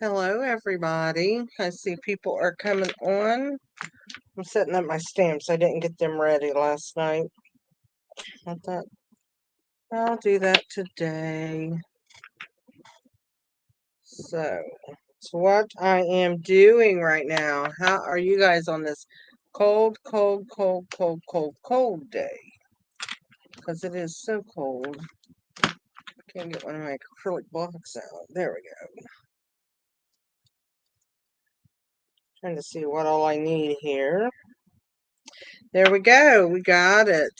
Hello, everybody. I see people are coming on. I'm setting up my stamps. I didn't get them ready last night. I thought I'll do that today. So what I am doing right now. How are you guys on this cold, cold, cold, cold, cold, cold day? Because it is so cold. Can't get one of my acrylic blocks out. There we go. Trying to see what all I need here. There we go. We got it.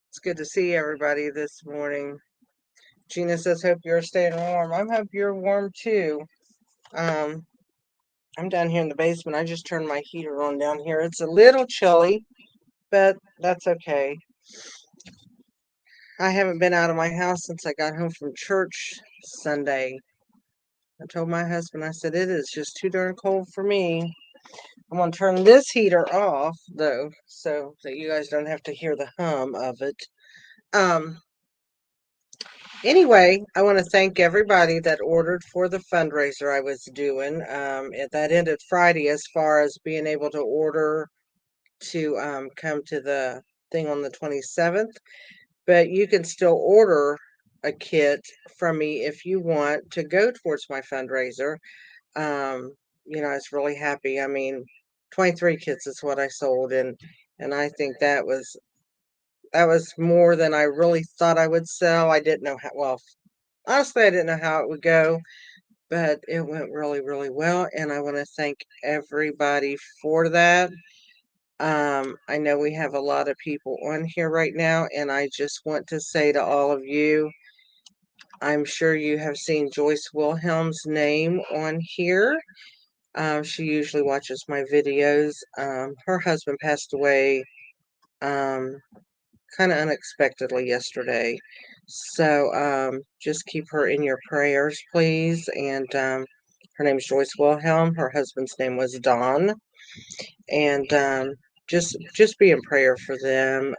It's good to see everybody this morning. Gina says, hope you're staying warm. I hope you're warm too. I'm down here in the basement. I just turned my heater on down here. It's a little chilly, but that's okay. I haven't been out of my house since I got home from church Sunday. I told my husband, I said, it is just too darn cold for me. I'm going to turn this heater off, though, so that you guys don't have to hear the hum of it. Anyway, I want to thank everybody that ordered for the fundraiser I was doing. That ended Friday as far as being able to order to come to the thing on the 27th. But you can still order a kit from me if you want to go towards my fundraiser. I was really happy. I mean, 23 kits is what I sold, and I think that was more than I really thought I would sell. I didn't know how well. Honestly, I didn't know how it would go, but it went really, really well, and I want to thank everybody for that. I know we have a lot of people on here right now, and I just want to say to all of you, I'm sure you have seen Joyce Wilhelm's name on here. She usually watches my videos. Her husband passed away kind of unexpectedly yesterday. So just keep her in your prayers, please. And her name is Joyce Wilhelm. Her husband's name was Don. And just be in prayer for them.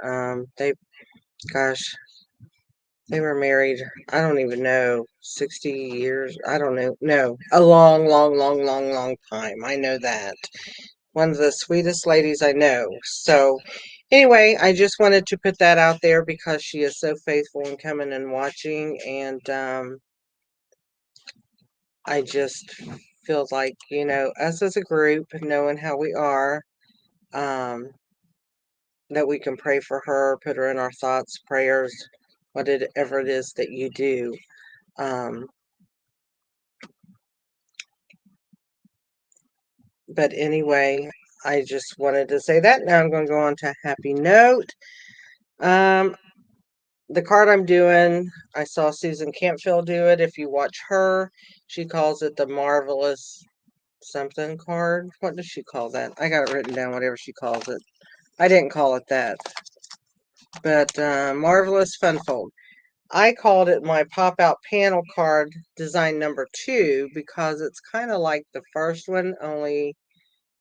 Gosh, they were married, I don't even know, 60 years. I don't know. No, a long, long, long, long, long time. I know that. One of the sweetest ladies I know. So, anyway, I just wanted to put that out there because she is so faithful in coming and watching, and I just feel like, us as a group, knowing how we are, um, that we can pray for her, put her in our thoughts, prayers, whatever it is that you do. Um, but anyway, I just wanted to say that. Now I'm going to go on to a happy note. Um, the card I'm doing, I saw Susan Campfield do it. If you watch her, she calls it the Marvelous something card. What does she call that? I got it written down, whatever she calls it. I didn't call it that. But Marvelous Funfold. I called it my pop-out panel card design number 2 because it's kind of like the first one, only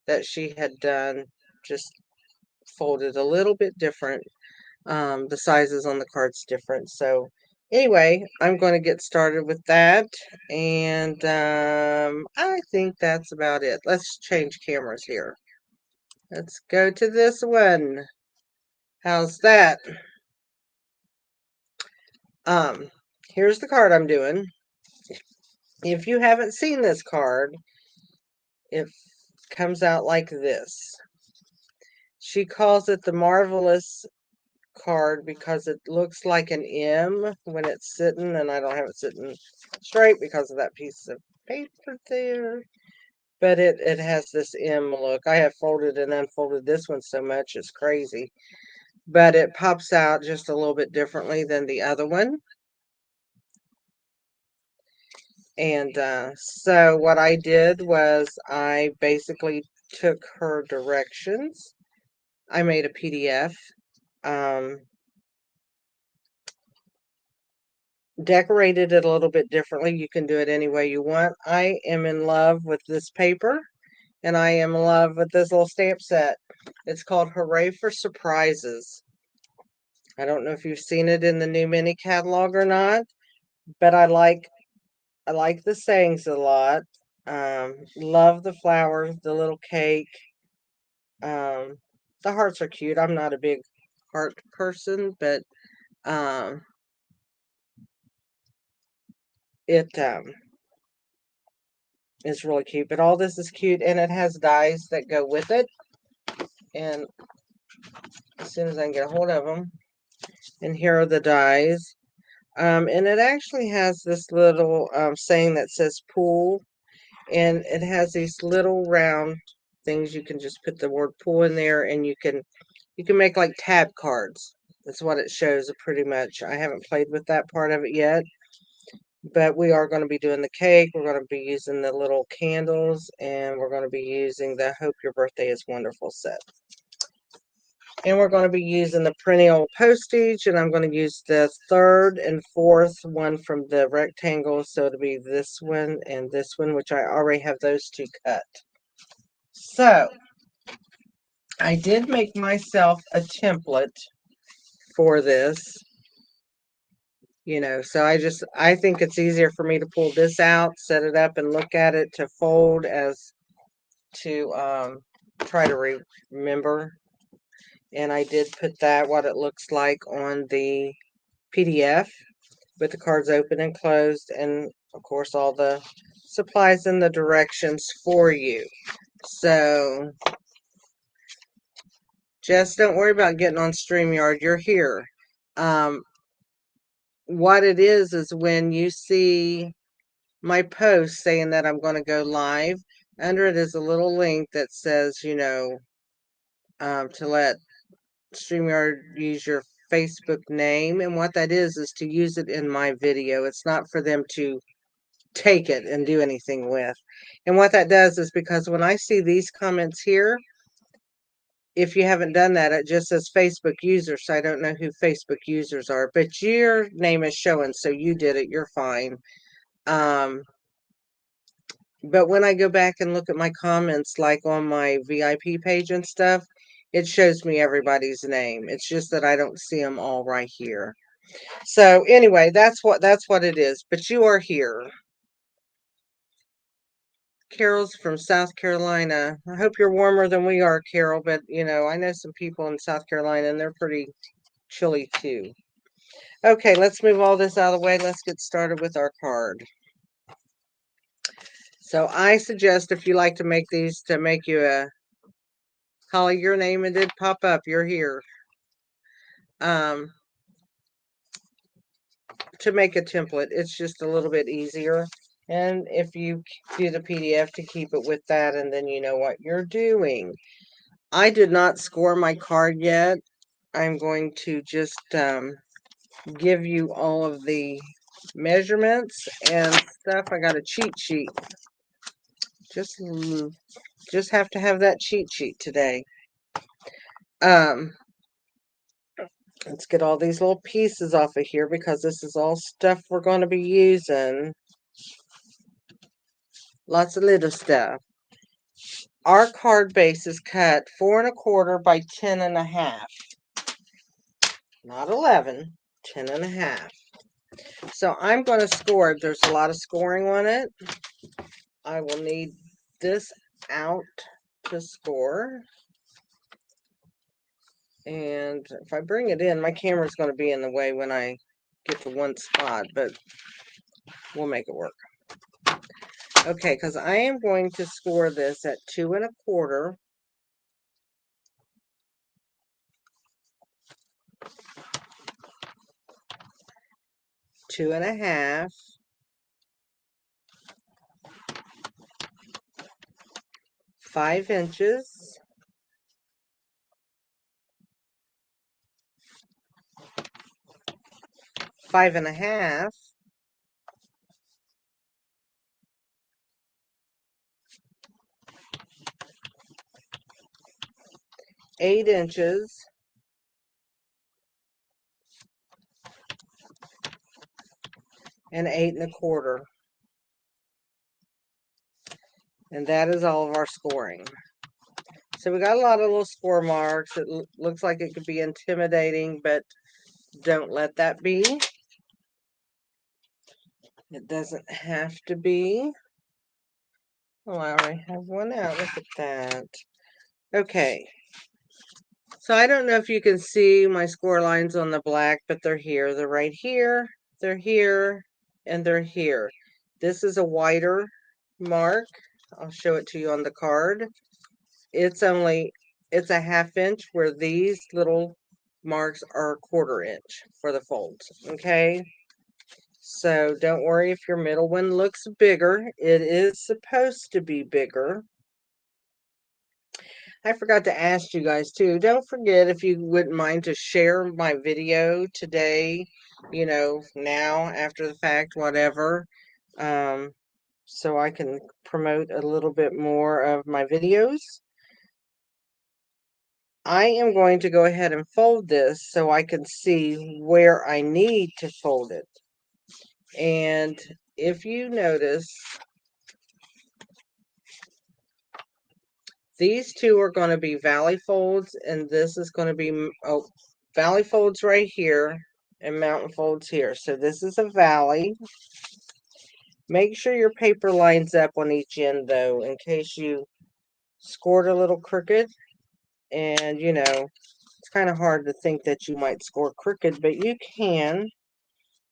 that she had done just folded a little bit different. The sizes on the card's different. So anyway, I'm going to get started with that. And I think that's about it. Let's change cameras here. Let's go to this one. How's that? Here's the card I'm doing. If you haven't seen this card, it comes out like this. She calls it the Marvelous card because it looks like an M when it's sitting, and I don't have it sitting straight because of that piece of paper there. But it has this M look. I have folded and unfolded this one so much, it's crazy. But it pops out just a little bit differently than the other one. And so what I did was I basically took her directions. I made a PDF. Decorated it a little bit differently. You can do it any way you want. I am in love with this paper, and I am in love with this little stamp set. It's called Hooray for Surprises. I don't know if you've seen it in the new mini catalog or not, but I like I like the sayings a lot. Love the flowers, the little cake. Um, the hearts are cute. I'm not a big heart person, but um, it is really cute. But all this is cute, and it has dies that go with it. And as soon as I can get a hold of them, and here are the dies. And it actually has this little saying that says pool, and it has these little round things. You can just put the word pool in there, and you can make like tab cards. That's what it shows pretty much. I haven't played with that part of it yet, but we are going to be doing the cake. We're going to be using the little candles, and we're going to be using the Hope Your Birthday is Wonderful set. And we're going to be using the perennial postage, and I'm going to use the third and fourth one from the rectangle. So it'll be this one and this one, which I already have those two cut. So I did make myself a template for this, so I think it's easier for me to pull this out, set it up, and look at it to fold as to try to remember. And I did put what it looks like on the PDF with the cards open and closed, and of course all the supplies and the directions for you. So just don't worry about getting on StreamYard. You're here. What it is when you see my post saying that I'm going to go live, under it is a little link that says, to let StreamYard use your Facebook name. And what that is to use it in my video. It's not for them to take it and do anything with. And what that does is, because when I see these comments here, if you haven't done that, it just says Facebook user, so I don't know who Facebook users are, but your name is showing, so you did it, you're fine. But when I go back and look at my comments, like on my VIP page and stuff, it shows me everybody's name. It's just that I don't see them all right here. So anyway, that's what it is. But you are here. Carol's from South Carolina. I hope you're warmer than we are, Carol, but I know some people in South Carolina and they're pretty chilly too. Okay, let's move all this out of the way. Let's get started with our card. So I suggest, if you like to make these, to make you Holly, your name, it did pop up. You're here. To make a template, it's just a little bit easier. And if you do the PDF, to keep it with that, and then you know what you're doing. I did not score my card yet. I'm going to just give you all of the measurements and stuff. I got a cheat sheet. Just have to have that cheat sheet today. Let's get all these little pieces off of here, because this is all stuff we're going to be using. Lots of little stuff. Our card base is cut 4 1/4 by 10 1/2. Not 11, 10 1/2. So I'm going to score it. There's a lot of scoring on it. I will need this out to score. And if I bring it in, my camera's going to be in the way when I get to one spot, but we'll make it work. Okay, because I am going to score this at 2 1/4. Two and a half. 5 inches. 5 1/2. 8 inches. And 8 1/4. And that is all of our scoring. So we got a lot of little score marks. It looks like it could be intimidating, but don't let that be. It doesn't have to be. Oh, I already have one out. Look at that. Okay. So I don't know if you can see my score lines on the black, but they're here. They're right here. They're here. And they're here. This is a wider mark. I'll show it to you on the card. It's a ½ inch, where these little marks are a ½ inch for the folds. Okay. So don't worry if your middle one looks bigger. It is supposed to be bigger. I forgot to ask you guys too. Don't forget, if you wouldn't mind, to share my video today, now, after the fact, whatever. So I can promote a little bit more of my videos. I am going to go ahead and fold this so I can see where I need to fold it. And if you notice, these two are going to be valley folds, and this is going to be valley folds right here and mountain folds here. So this is a valley. Make sure your paper lines up on each end, though, in case you scored a little crooked. And, it's kind of hard to think that you might score crooked, but you can.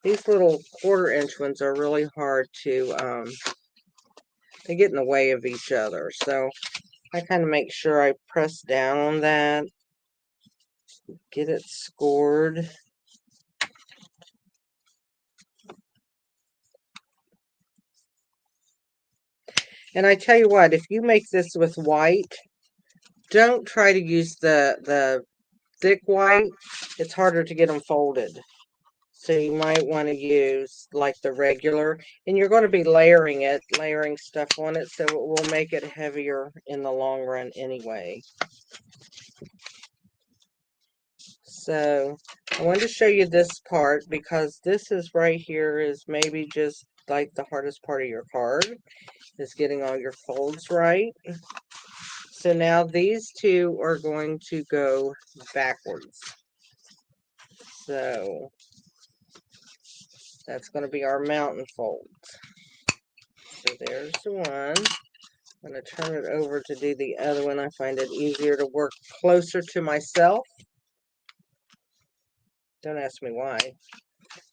These little ½ inch ones are really hard to, they get in the way of each other. So I kind of make sure I press down on that, get it scored. And I tell you what, if you make this with white, don't try to use the thick white. It's harder to get them folded. So you might want to use like the regular, and you're going to be layering stuff on it, so it will make it heavier in the long run anyway. So I wanted to show you this part, because this is right here is maybe just like the hardest part of your card, is getting all your folds right. So now these two are going to go backwards. So that's going to be our mountain folds. So there's one. I'm going to turn it over to do the other one. I find it easier to work closer to myself. Don't ask me why,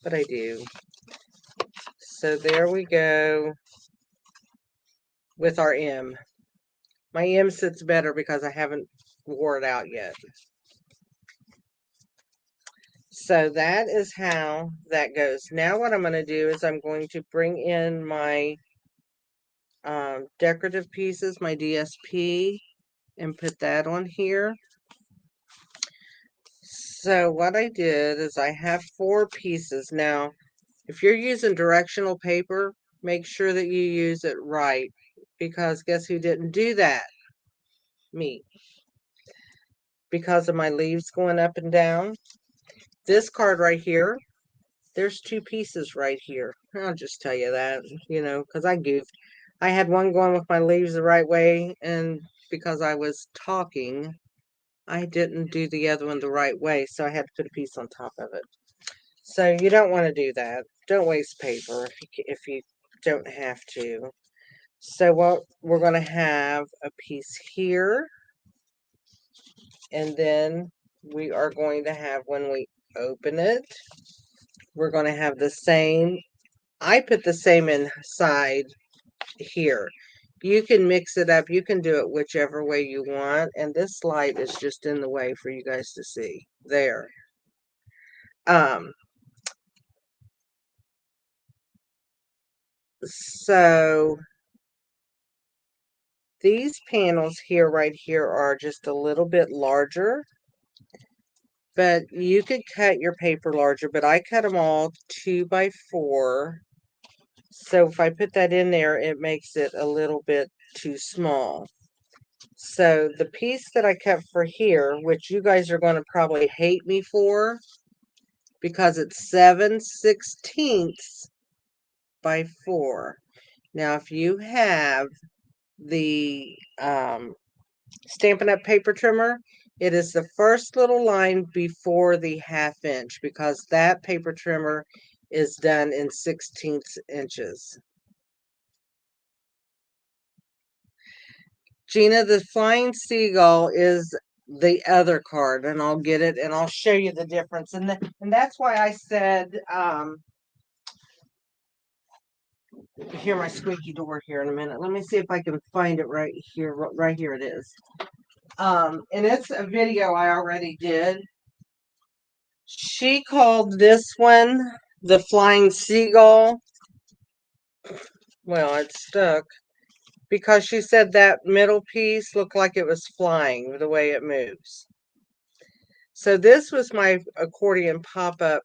but I do. So there we go with our M. My M sits better because I haven't wore it out yet. So that is how that goes. Now what I'm going to do is I'm going to bring in my decorative pieces, my DSP, and put that on here. So what I did is I have 4 pieces. Now, if you're using directional paper, make sure that you use it right, because guess who didn't do that? Me. Because of my leaves going up and down. This card right here, there's 2 pieces right here. I'll just tell you that, because I goofed. I had one going with my leaves the right way, and because I was talking, I didn't do the other one the right way, so I had to put a piece on top of it. So you don't want to do that. Don't waste paper if you don't have to. So what we're going to have a piece here, and then we are going to have, when we open it, we're going to have the same. I put the same inside here. You can mix it up. You can do it whichever way you want. And this light is just in the way for you guys to see. There. So these panels here, right here, are just a little bit larger. But you could cut your paper larger, but I cut them all 2 by 4. So if I put that in there, it makes it a little bit too small. So the piece that I cut for here, which you guys are going to probably hate me for, because it's 7/16 by 4. Now, if you have the Stampin' Up! Paper trimmer, it is the first little line before the ½ inch, because that paper trimmer is done in 16th inches. Gina, the Flying Seagull is the other card, and I'll get it and I'll show you the difference. And that's why I said, hear my squeaky door here in a minute. Let me see if I can find it right here. Right here it is. And it's a video I already did. She called this one the Flying Seagull. Well, it's stuck because she said that middle piece looked like it was flying the way it moves. So this was my accordion pop-up,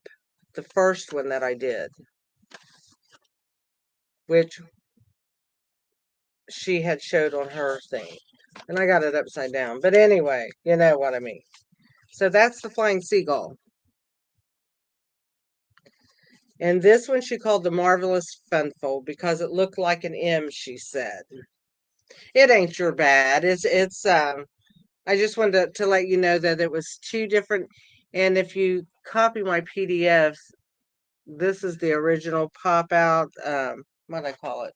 the first one that I did, which she had showed on her thing. And I got it upside down. But anyway, you know what I mean. So that's the Flying Seagull. And this one she called the Marvelous Funfold because it looked like an M, she said. It ain't your bad. I just wanted to let you know that it was two different, and if you copy my PDFs, this is the original pop out, what do I call it?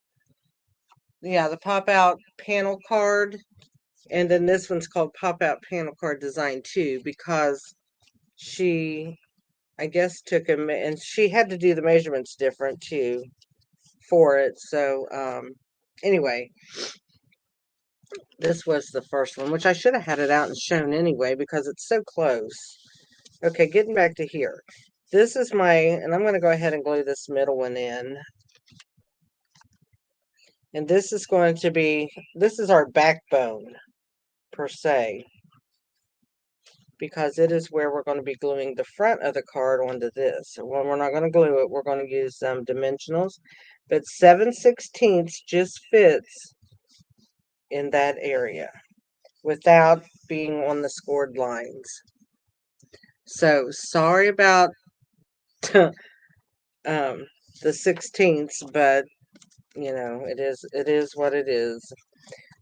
Yeah, the pop out panel card. And then this one's called Pop Out Panel Card Design 2 because she, I guess, took them and she had to do the measurements different too for it. So, anyway, this was the first one, which I should have had it out and shown anyway because it's so close. Okay, getting back to here. This is my, and I'm going to go ahead and glue this middle one in. And this is going to be, this is our backbone, per se, because it is where we're going to be gluing the front of the card onto this. And when we're not going to glue it, we're going to use dimensionals. But 7/16 just fits in that area without being on the scored lines. So sorry about the 16ths, but you know, it is what it is.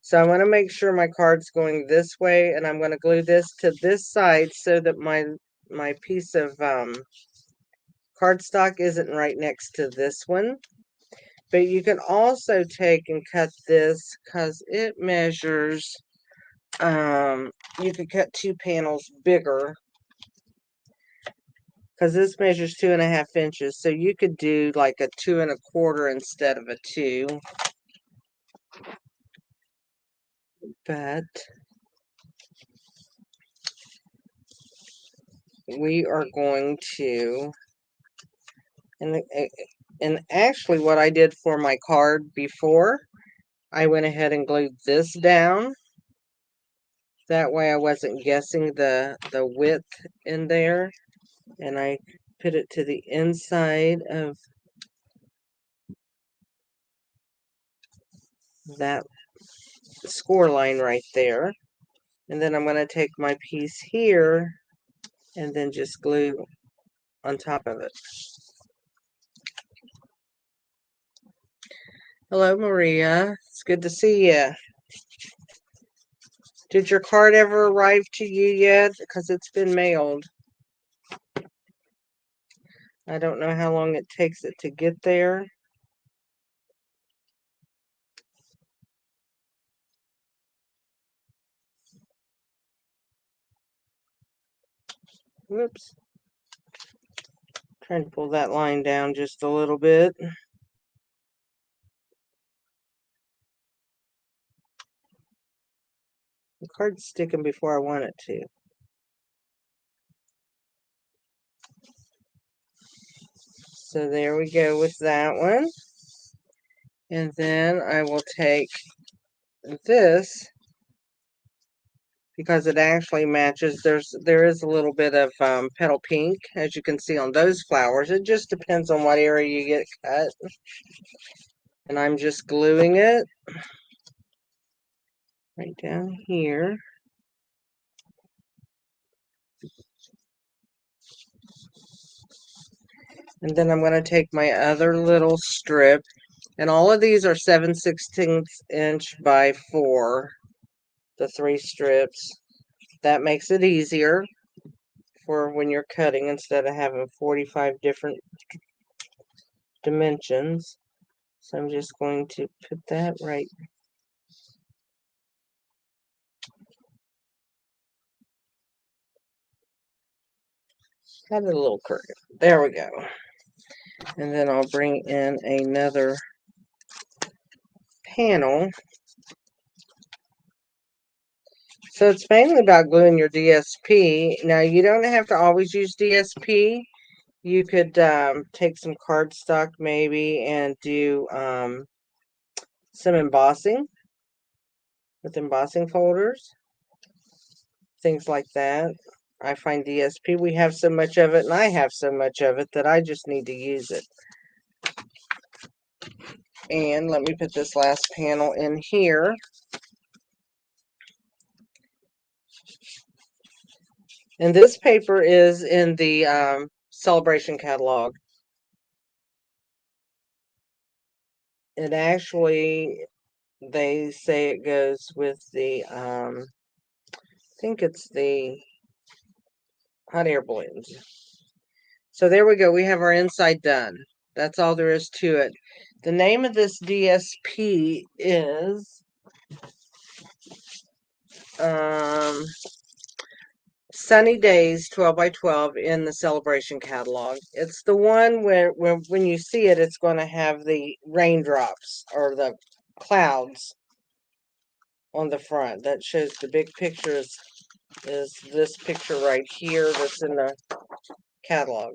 So I want to make sure my card's going this way, and I'm going to glue this to this side so that my piece of cardstock isn't right next to this one. But you can also take and cut this because it measures, you could cut 2 panels bigger because this measures 2.5 inches. So you could do like a 2 1/4 instead of a 2. But we are going to, and actually what I did for my card before, I went ahead and glued this down. That way I wasn't guessing the width in there. And I put it to the inside of that score line right there. And then I'm going to take my piece here and then just glue on top of it. Hello, Maria. It's good to see you. Did your card ever arrive to you yet? Because it's been mailed. I don't know how long it takes it to get there. Whoops. Trying to pull that line down just a little bit. The card's sticking before I want it to. So there we go with that one. And then I will take this because it actually matches. There is a little bit of petal pink, as you can see on those flowers. It just depends on what area you get cut. And I'm just gluing it right down here. And then I'm going to take my other little strip, and all of these are 7/16 inch by 4, the 3 strips. That makes it easier for when you're cutting instead of having 45 different dimensions. So I'm just going to put that right. Got it a little crooked. There we go. And then I'll bring in another panel. So it's mainly about gluing your DSP. Now you don't have to always use DSP. You could take some cardstock maybe and do some embossing with embossing folders, things like that. I find DSP, we have so much of it, and I have so much of it that I just need to use it. And let me put this last panel in here. And this paper is in the Celebration catalog. It actually, they say it goes with the, I think it's the hot air balloons. So there we go. We have our inside done. That's all there is to it. The name of this DSP is Sunny Days 12 by 12 in the Celebration catalog. It's the one where when you see it, it's going to have the raindrops or the clouds on the front. That shows the big pictures is this picture right here that's in the catalog.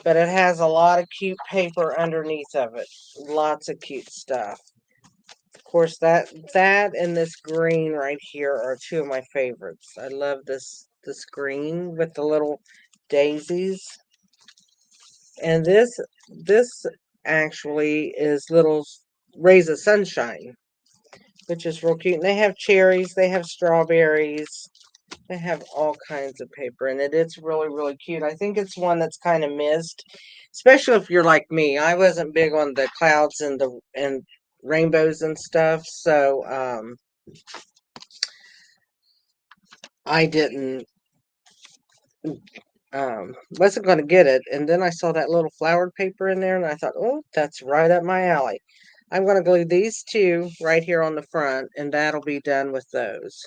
But it has a lot of cute paper underneath of it. Lots of cute stuff. Of course, that and this green right here are two of my favorites. I love this green with the little daisies. And this actually is little rays of sunshine, which is real cute. And they have cherries, they have strawberries, they have all kinds of paper in it. It's really, really cute. I think it's one that's kind of missed, especially if you're like me. I wasn't big on the clouds and the rainbows and stuff, so I didn't wasn't going to get it. And then I saw that little flowered paper in there, and I thought, oh, that's right up my alley. I'm going to glue these two right here on the front, and that'll be done with those.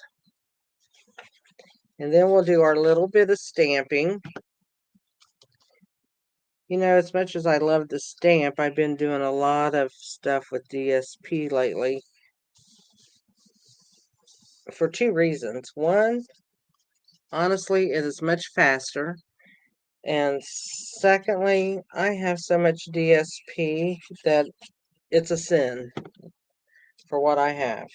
And then we'll do our little bit of stamping. You know, as much as I love the stamp, I've been doing a lot of stuff with DSP lately for two reasons. One, honestly, it is much faster. And secondly, I have so much DSP that it's a sin for what I have.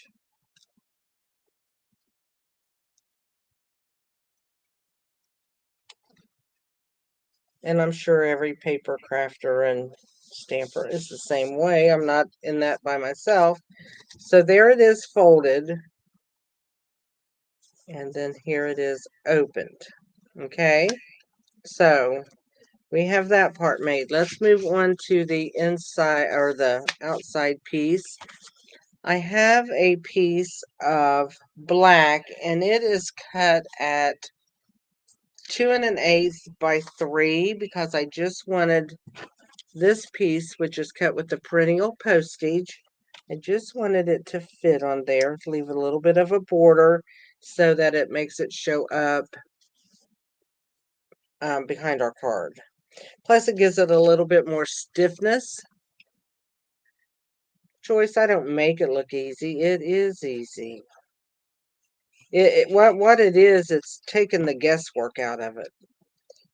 And I'm sure every paper crafter and stamper is the same way. I'm not in that by myself. So there it is folded. And then here it is opened. Okay. So we have that part made. Let's move on to the inside or the outside piece. I have a piece of black, and it is cut at 2 1/8 by 3 because I just wanted this piece, which is cut with the perennial postage. I just wanted it to fit on there, to leave a little bit of a border so that it makes it show up behind our card. Plus, it gives it a little bit more stiffness. Joyce, I don't make it look easy. It is easy. What it is, it's taking the guesswork out of it.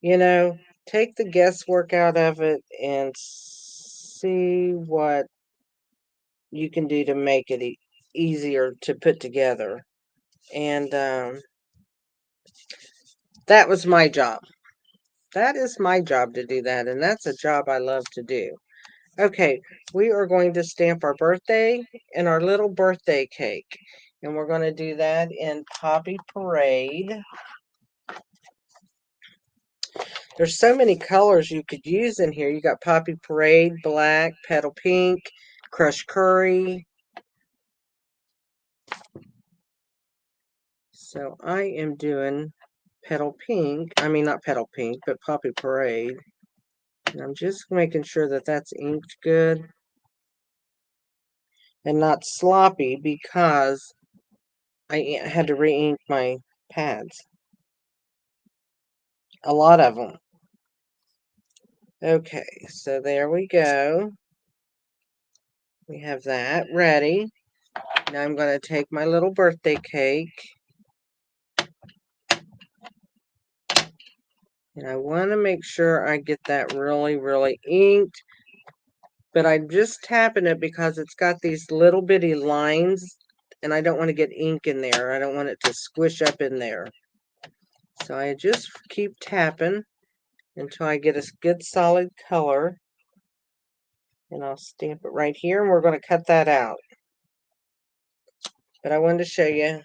You know, take the guesswork out of it and see what you can do to make it easier to put together. And that was my job. That is my job to do that, and that's a job I love to do. Okay, we are going to stamp our birthday and our little birthday cake. And we're going to do that in Poppy Parade. There's so many colors you could use in here. You got Poppy Parade, black, petal pink, crushed curry. So I am doing petal pink. I mean, not petal pink, but Poppy Parade. And I'm just making sure that that's inked good and not sloppy because I had to re-ink my pads. A lot of them. Okay, so there we go. We have that ready. Now I'm going to take my little birthday cake. And I want to make sure I get that really, really inked. But I'm just tapping it because it's got these little bitty lines. And I don't want to get ink in there. I don't want it to squish up in there. So I just keep tapping until I get a good solid color. And I'll stamp it right here. And we're going to cut that out. But I wanted to show you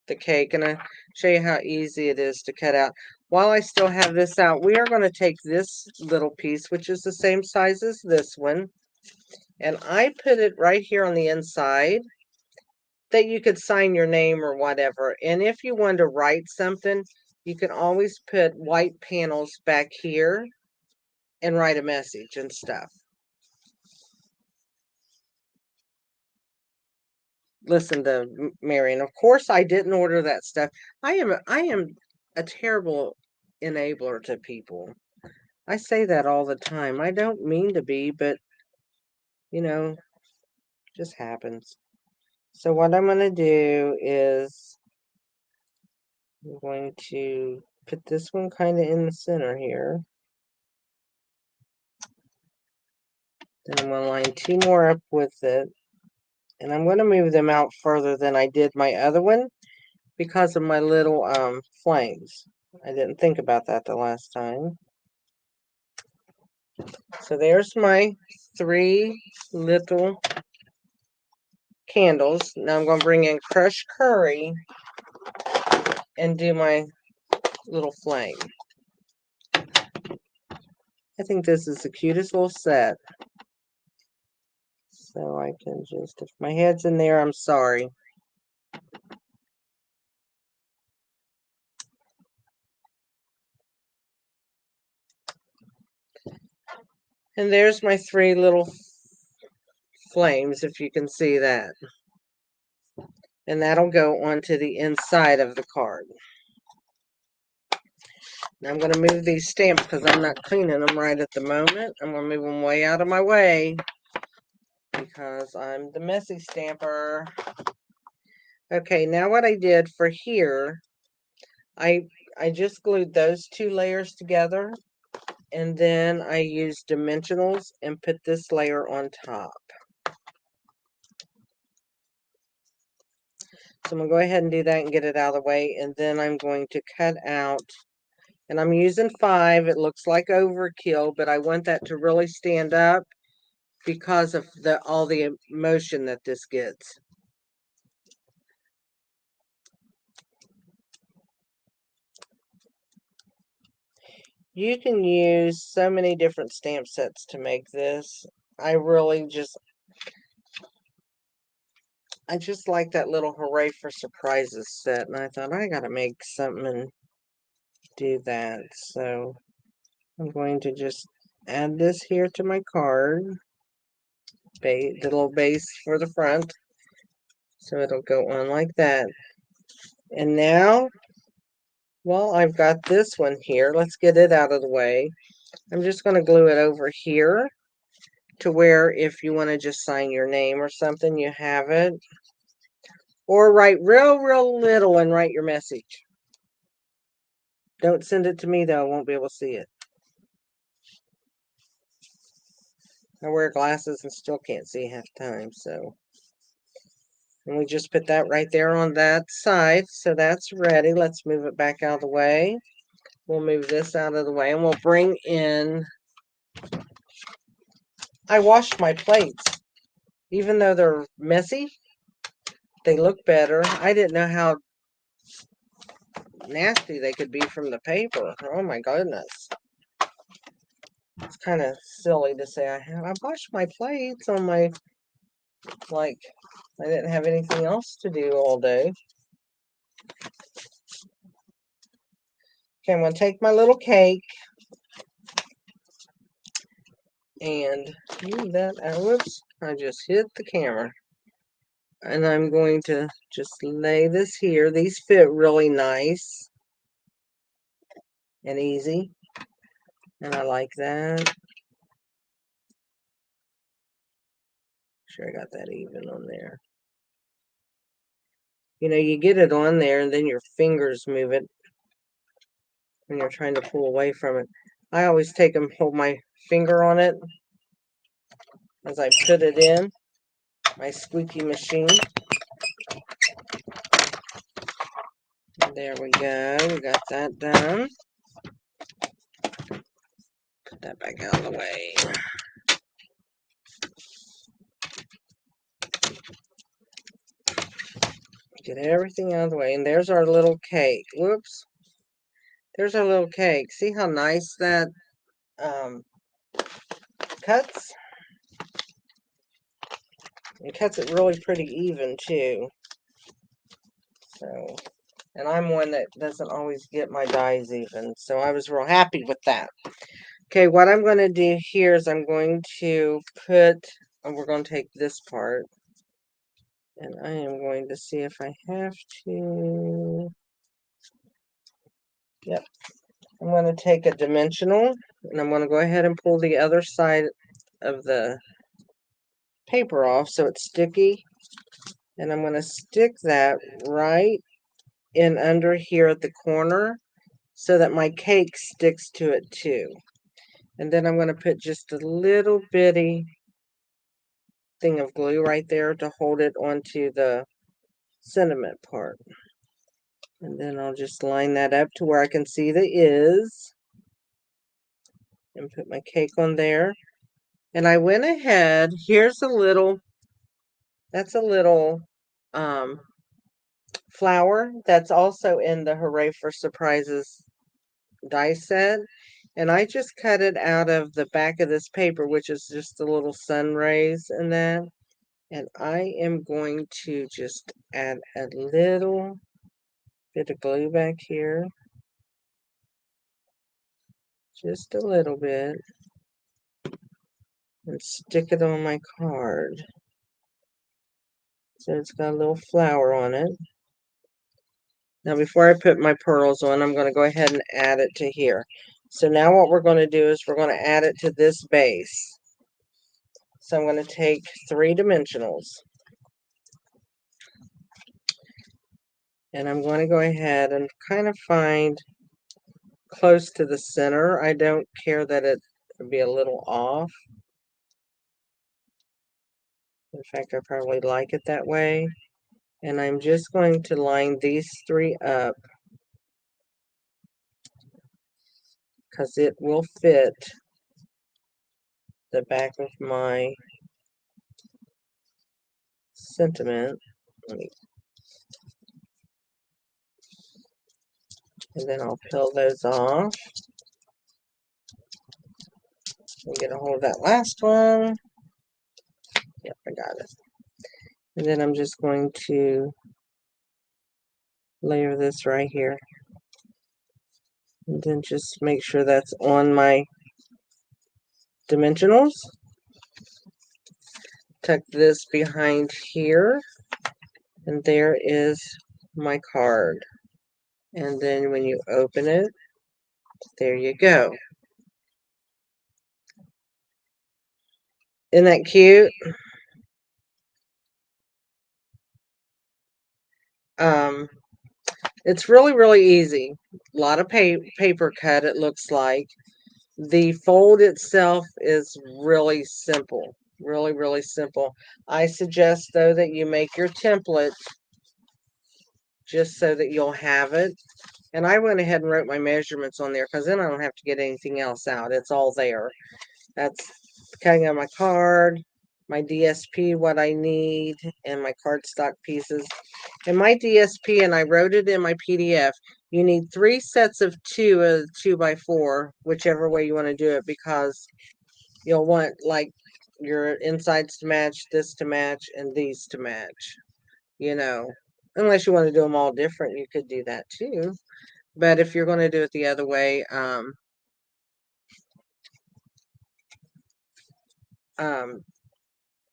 the cake and I show you how easy it is to cut out. While I still have this out, we are going to take this little piece, which is the same size as this one, and I put it right here on the inside that you could sign your name or whatever. And if you want to write something, you can always put white panels back here and write a message and stuff. Listen to Marion. Of course, I didn't order that stuff. I am a terrible enabler to people. I say that all the time. I don't mean to be, but you know, just happens. So what I'm going to do is I'm going to put this one kind of in the center here. Then I'm going to line two more up with it. And I'm going to move them out further than I did my other one because of my little flames. I didn't think about that the last time. So there's my 3 little candles. Now I'm going to bring in crushed curry and do my little flame. I think this is the cutest little set. So I can just, if my head's in there, I'm sorry. And there's my 3 little flames, if you can see that. And that'll go onto the inside of the card. Now I'm going to move these stamps because I'm not cleaning them right at the moment. I'm going to move them way out of my way because I'm the messy stamper. Okay, now what I did for here, I just glued those 2 layers together. And then I used dimensionals and put this layer on top. So I'm going to go ahead and do that and get it out of the way. And then I'm going to cut out, and I'm using 5. It looks like overkill, but I want that to really stand up because of all the motion that this gets. You can use so many different stamp sets to make this. I just like that little Hooray for Surprises set, and I thought I gotta make something and do that. So I'm going to just add this here to my card, the little base for the front, so it'll go on like that. And now, well, I've got this one here. Let's get it out of the way. I'm just going to glue it over here to where if you want to just sign your name or something, you have it. Or write real little and write your message. Don't send it to me, though. I won't be able to see it. I wear glasses and still can't see half the time, so. And we just put that right there on that side. So that's ready. Let's move it back out of the way. We'll move this out of the way and we'll bring in. I washed my plates. Even though they're messy, they look better. I didn't know how nasty they could be from the paper. Oh my goodness. It's kind of silly to say I washed my plates on my, like, I didn't have anything else to do all day. Okay, I'm going to take my little cake. And whoops, I just hit the camera. And I'm going to just lay this here. These fit really nice and easy. And I like that. Sure, I got that even on there. You know, you get it on there and then your fingers move it when you're trying to pull away from it. I always take and hold my finger on it as I put it in my squeaky machine. There we go. We got that done. Put that back out of the way. Get everything out of the way. And there's our little cake. Whoops. There's our little cake. See how nice that cuts? It cuts it really pretty even too. So, and I'm one that doesn't always get my dies even. So I was real happy with that. Okay, what I'm going to do here is I'm going to put, and we're going to take this part. And I am going to see if I have to. Yep. I'm going to take a dimensional and I'm going to go ahead and pull the other side of the paper off so it's sticky. And I'm going to stick that right in under here at the corner so that my cake sticks to it too. And then I'm going to put just a little bitty thing of glue right there to hold it onto the sentiment part. And then I'll just line that up to where I can see the is. And put my cake on there. And I went ahead, here's a little, that's a little flower that's also in the Hooray for Surprises die set. And I just cut it out of the back of this paper, which is just the little sun rays in that. And I am going to just add a little bit of glue back here. Just a little bit. And stick it on my card. So it's got a little flower on it. Now before I put my pearls on, I'm going to go ahead and add it to here. So now what we're going to do is we're going to add it to this base. So I'm going to take 3 dimensionals. And I'm going to go ahead and kind of find close to the center. I don't care that it would be a little off. In fact, I probably like it that way. And I'm just going to line these 3 up because it will fit the back of my sentiment. And then I'll peel those off. And get a hold of that last one. Yep, I got it. And then I'm just going to layer this right here. And then just make sure that's on my dimensionals. Tuck this behind here. And there is my card. And then when you open it, there you go. Isn't that cute? It's really, really easy. A lot of paper cut, it looks like. The fold itself is really simple. Really, really simple. I suggest, though, that you make your template just so that you'll have it. And I went ahead and wrote my measurements on there because then I don't have to get anything else out. It's all there. That's cutting on my card, my DSP, what I need, and my cardstock pieces. And my DSP, and I wrote it in my PDF, you need 3 sets of 2 2x4, whichever way you want to do it, because you'll want like your insides to match, this to match, and these to match. You know, unless you want to do them all different, you could do that too. But if you're going to do it the other way,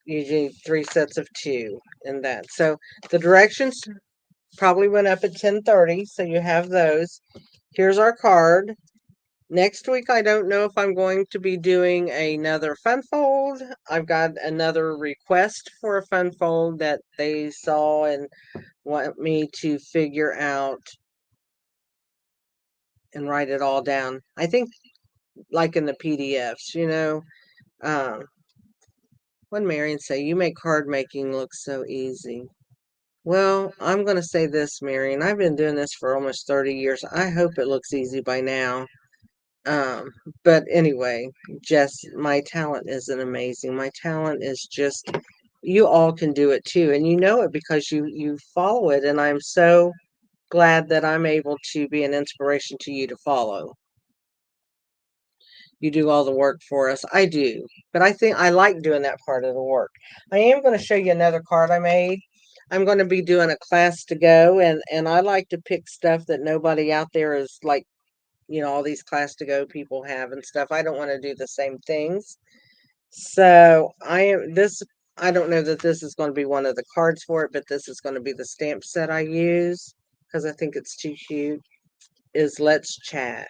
You need 3 sets of 2 in that. So the directions probably went up at 10:30, so you have those. Here's our card. Next week, I don't know if I'm going to be doing another fun fold. I've got another request for a fun fold that they saw and want me to figure out and write it all down. I think like in the PDFs, what did Marion say? You make card making look so easy. Well, I'm going to say this, Marion. I've been doing this for almost 30 years. I hope it looks easy by now. Um, but anyway, Jess, my talent isn't amazing. My talent is just, you all can do it too. And you know it because you follow it. And I'm so glad that I'm able to be an inspiration to you to follow. You do all the work for us. I do. But I think I like doing that part of the work. I am going to show you another card I made. I'm going to be doing a class to go, and I like to pick stuff that nobody out there is like, all these class to go people have and stuff. I don't want to do the same things. So I don't know that this is going to be one of the cards for it, but this is going to be the stamp set I use because I think it's too cute. Is Let's Chat.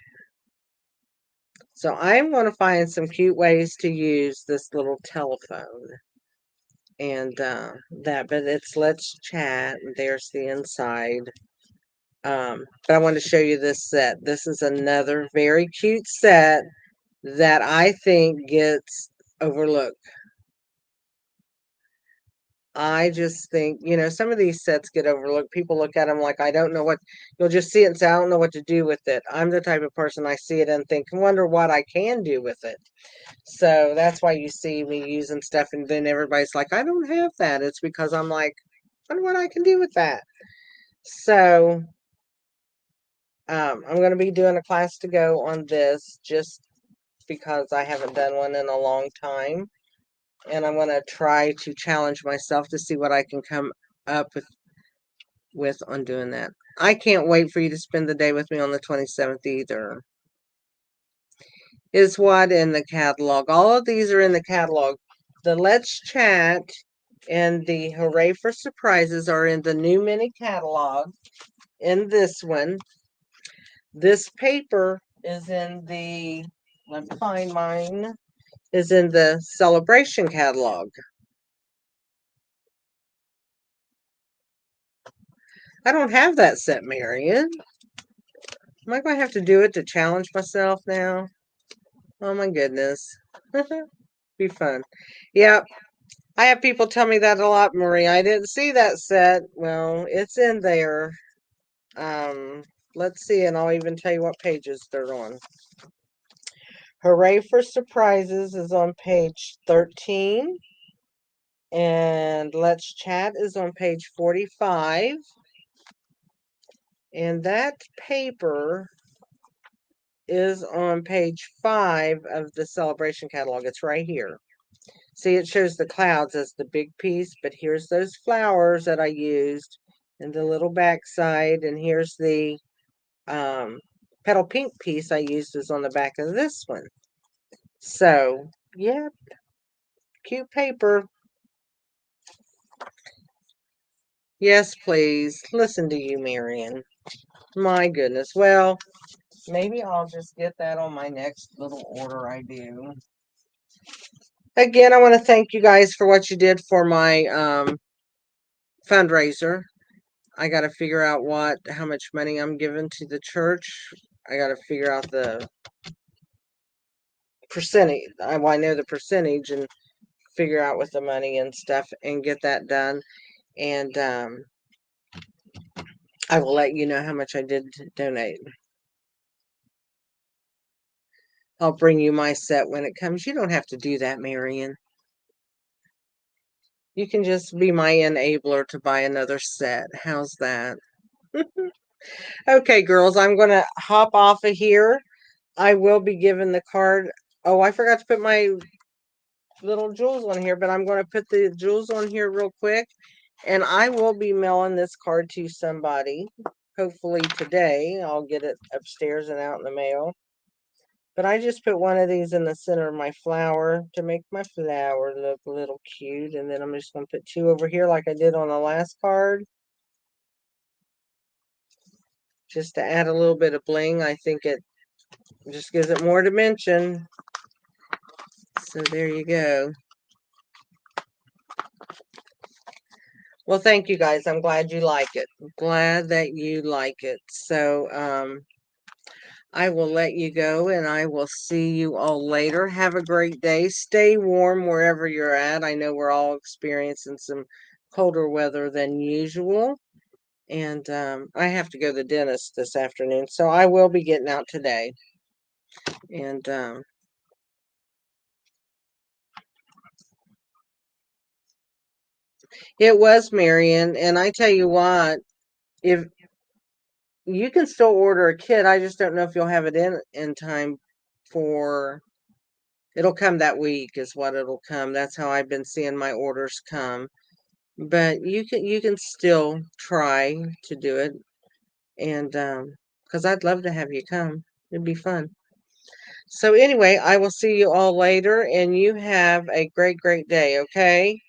So I'm going to find some cute ways to use this little telephone and but it's Let's Chat. And there's the inside. But I want to show you this set. This is another very cute set that I think gets overlooked. I just think, some of these sets get overlooked. People look at them like, I don't know what, you'll just see it and say, I don't know what to do with it. I'm the type of person, I see it and think, I wonder what I can do with it. So that's why you see me using stuff, and then everybody's like, I don't have that. It's because I'm like, I wonder what I can do with that. So I'm going to be doing a class to go on this just because I haven't done one in a long time. And I'm going to try to challenge myself to see what I can come up with on doing that. I can't wait for you to spend the day with me on the 27th either. Is what in the catalog. All of these are in the catalog. The Let's Chat and the Hooray for Surprises are in the new mini catalog. In this one, this paper is in the, let me find mine, is in the Celebration catalog. I don't have that set, Marion. Am I going to have to do it to challenge myself now? Oh my goodness. Be fun. Yeah, I have people tell me that a lot, Marie. I didn't see that set. Well, it's in there. Let's see, and I'll even tell you what pages they're on. Hooray for Surprises is on page 13. And Let's Chat is on page 45. And that paper is on page 5 of the Celebration catalog. It's right here. See, it shows the clouds as the big piece, but here's those flowers that I used in the little backside, and here's the petal pink piece I used is on the back of this one. So, yeah, cute paper. Yes, please. Listen to you, Marion. My goodness. Well, maybe I'll just get that on my next little order I do. Again, I want to thank you guys for what you did for my fundraiser. I got to figure out how much money I'm giving to the church. I got to figure out the percentage. I know the percentage and figure out with the money and stuff and get that done. And I will let you know how much I did donate. I'll bring you my set when it comes. You don't have to do that, Marion. You can just be my enabler to buy another set. How's that? Okay, girls, I'm going to hop off of here. I will be giving the card. Oh, I forgot to put my little jewels on here, but I'm going to put the jewels on here real quick. And I will be mailing this card to somebody. Hopefully today. I'll get it upstairs and out in the mail. But I just put one of these in the center of my flower to make my flower look a little cute. And then I'm just going to put two over here like I did on the last card. Just to add a little bit of bling. I think it just gives it more dimension. So there you go. Well, thank you guys. I'm glad you like it. I'm glad that you like it. So, I will let you go and I will see you all later. Have a great day. Stay warm wherever you're at. I know we're all experiencing some colder weather than usual. And I have to go to the dentist this afternoon, so I will be getting out today. And it was Marion. And I tell you what, if you can still order a kit, I just don't know if you'll have it in time for. It'll come that week is what it'll come. That's how I've been seeing my orders come. But you can still try to do it. And because I'd love to have you come. It'd be fun. So anyway, I will see you all later and you have a great, great day, okay?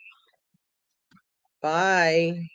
Bye.